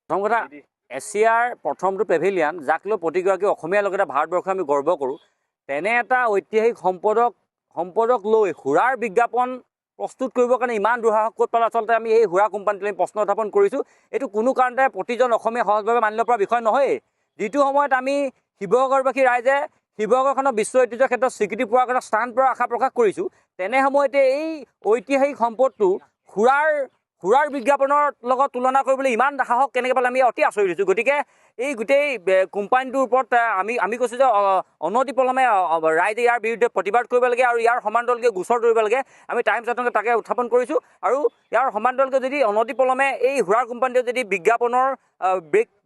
প্ৰথম কথা এছিয়াৰ প্ৰথমটো পেভিলিয়ন যাক লৈ প্ৰতিগৰাকী অসমীয়াৰ লগতে ভাৰতবৰ্ষই আমি গৰ্ব কৰোঁ তেনে এটা ঐতিহাসিক সম্পদক লৈ সুৰাৰ বিজ্ঞাপন প্ৰস্তুত কৰিবৰ কাৰণে ইমান দুঃসাহস ক'ত পালে আচলতে আমি এই সুৰা কোম্পানীটোলৈ প্ৰশ্ন উত্থাপন কৰিছোঁ এইটো কোনো কাৰণতে প্ৰতিজন অসমীয়া সহজভাৱে মানি ল'ব পৰা বিষয় নহয় যিটো সময়ত আমি শিৱসাগৰবাসী ৰাইজে শিৱসাগৰখনৰ বিশ্ব ঐতিহ্যৰ ক্ষেত্ৰত স্বীকৃতি পোৱাৰ কথা স্থান পোৱাৰ আশা প্ৰকাশ কৰিছোঁ তেনে সময়তে এই ঐতিহাসিক সম্পদটো সুৰাৰ বিজ্ঞাপনৰ লগত তুলনা কৰিবলৈ ইমান সাহস কেনেকৈ পালে আমি অতি আচৰিত হৈছোঁ গতিকে এই গোটেই কোম্পানীটোৰ ওপৰত আমি কৈছোঁ যে অনতিপলমে ৰাইজে ইয়াৰ বিৰুদ্ধে প্ৰতিবাদ কৰিব লাগে আৰু ইয়াৰ সমান্তৰালকৈ গোচৰ ধৰিব লাগে আমি টাইমছ আতংকে তাকে উত্থাপন কৰিছোঁ আৰু ইয়াৰ সমান্তৰালকৈ যদি অনতিপলমে এই সুৰাৰ কোম্পানীটোৱে যদি বিজ্ঞাপনৰ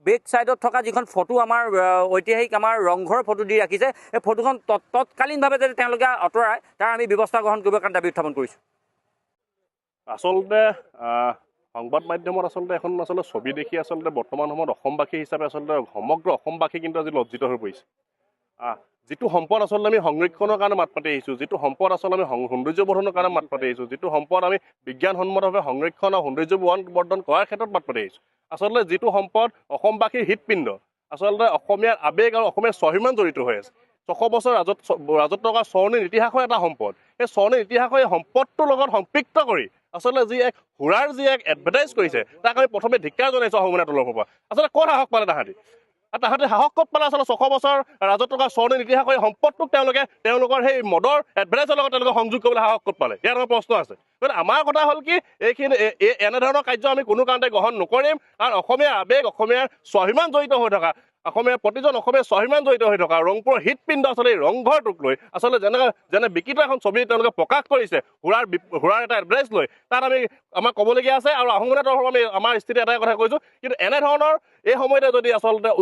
বেক চাইডত থকা যিখন ফটো আমাৰ ঐতিহাসিক আমাৰ ৰংঘৰৰ ফটো দি ৰাখিছে এই ফটোখন তৎকালীনভাৱে যদি তেওঁলোকে আঁতৰাই তাৰ আমি ব্যৱস্থা গ্ৰহণ কৰিবৰ কাৰণে দাবী উত্থাপন কৰিছোঁ আচলতে সংবাদ মাধ্যমত এখন ছবি দেখি বৰ্তমান সময়ত অসমবাসী হিচাপে সমগ্ৰ অসমবাসী কিন্তু আজি লজ্জিত হৈ পৰিছে যিটো সম্পদ আমি সংৰক্ষণৰ কাৰণে মাত পাতি আহিছোঁ যিটো সম্পদ আমি সৌন্দৰ্যবৰ্ধনৰ কাৰণে মাত পাতি আহিছোঁ যিটো সম্পদ আমি বিজ্ঞানসন্মতভাৱে সংৰক্ষণ আৰু সৌন্দৰ্যবৰ্ধন কৰাৰ ক্ষেত্ৰত মাত পাতি আহিছোঁ যিটো সম্পদ অসমবাসীৰ হৃদপিণ্ড অসমীয়াৰ আৱেগ আৰু অসমীয়াৰ স্বাভিমান জড়িত হৈ আছে 600 বছৰ ৰাজত্ব কৰা স্বৰ্ণীল ইতিহাসৰ এটা সম্পদ সেই স্বৰ্ণীল ইতিহাসৰ এই সম্পদটোৰ লগত সম্পৃক্ত কৰি যি এক সুৰাৰ যি এক এডভাৰটাইজ কৰিছে তাক আমি প্ৰথমে ধিক্কাৰ জনাইছোঁ অসমীয়া তৰফৰ পৰা ক'ত সাহস পালে তাহাঁতে সাহস ক'ত পালে 600 বছৰ ৰাজত্ব কৰা স্বৰ্ণীল ইতিহাসৰ এই সম্পদটোক তেওঁলোকৰ সেই মদৰ এডভাৰটাইজৰ লগত তেওঁলোকে সংযোগ কৰিবলৈ সাহস ক'ত পালে ইয়াত আমাৰ প্ৰশ্ন আছে গতিকে আমাৰ কথা হ'ল কি এইখিনি এনেধৰণৰ কাৰ্য আমি কোনো কাৰণতে গ্ৰহণ নকৰিম কাৰণ অসমীয়াৰ আৱেগ অসমীয়াৰ স্বাভিমান জড়িত হৈ থকা প্ৰতিজন অসমীয়া স্বাভিমান জড়িত হৈ থকা ৰংপুৰৰ হৃদপিণ্ড এই ৰংঘৰটোক লৈ যেনে বিকৃত এখন ছবি তেওঁলোকে প্ৰকাশ কৰিছে সুৰাৰ এটা এডভাৰটাইজ লৈ তাত আমাক ক'বলগীয়া আছে আৰু আহোমীয়া তৰফৰ আমাৰ স্থিতি এটাই কথা কৈছোঁ কিন্তু এনেধৰণৰ এই সময়তে যদি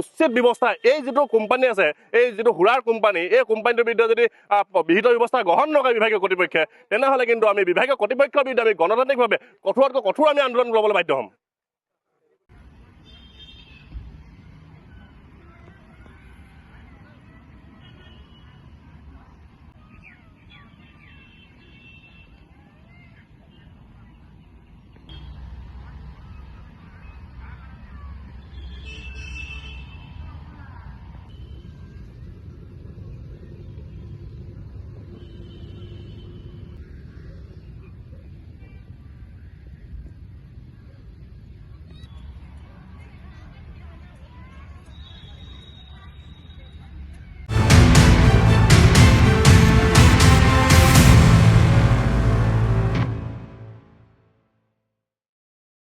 উচিত ব্যৱস্থা এই যিটো কোম্পানী আছে এই যিটো সুৰাৰ কোম্পানী এই কোম্পানীটোৰ বিৰুদ্ধে যদি বিহিত ব্যৱস্থা গ্ৰহণ নকৰে বিভাগীয় কৰ্তৃপক্ষে তেনেহ'লে কিন্তু আমি বিভাগীয় কৰ্তৃপক্ষৰ বিৰুদ্ধে আমি গণতান্ত্ৰিকভাৱে কঠোৰতকৈ কঠোৰ আমি আন্দোলন ল'বলৈ বাধ্য হ'ম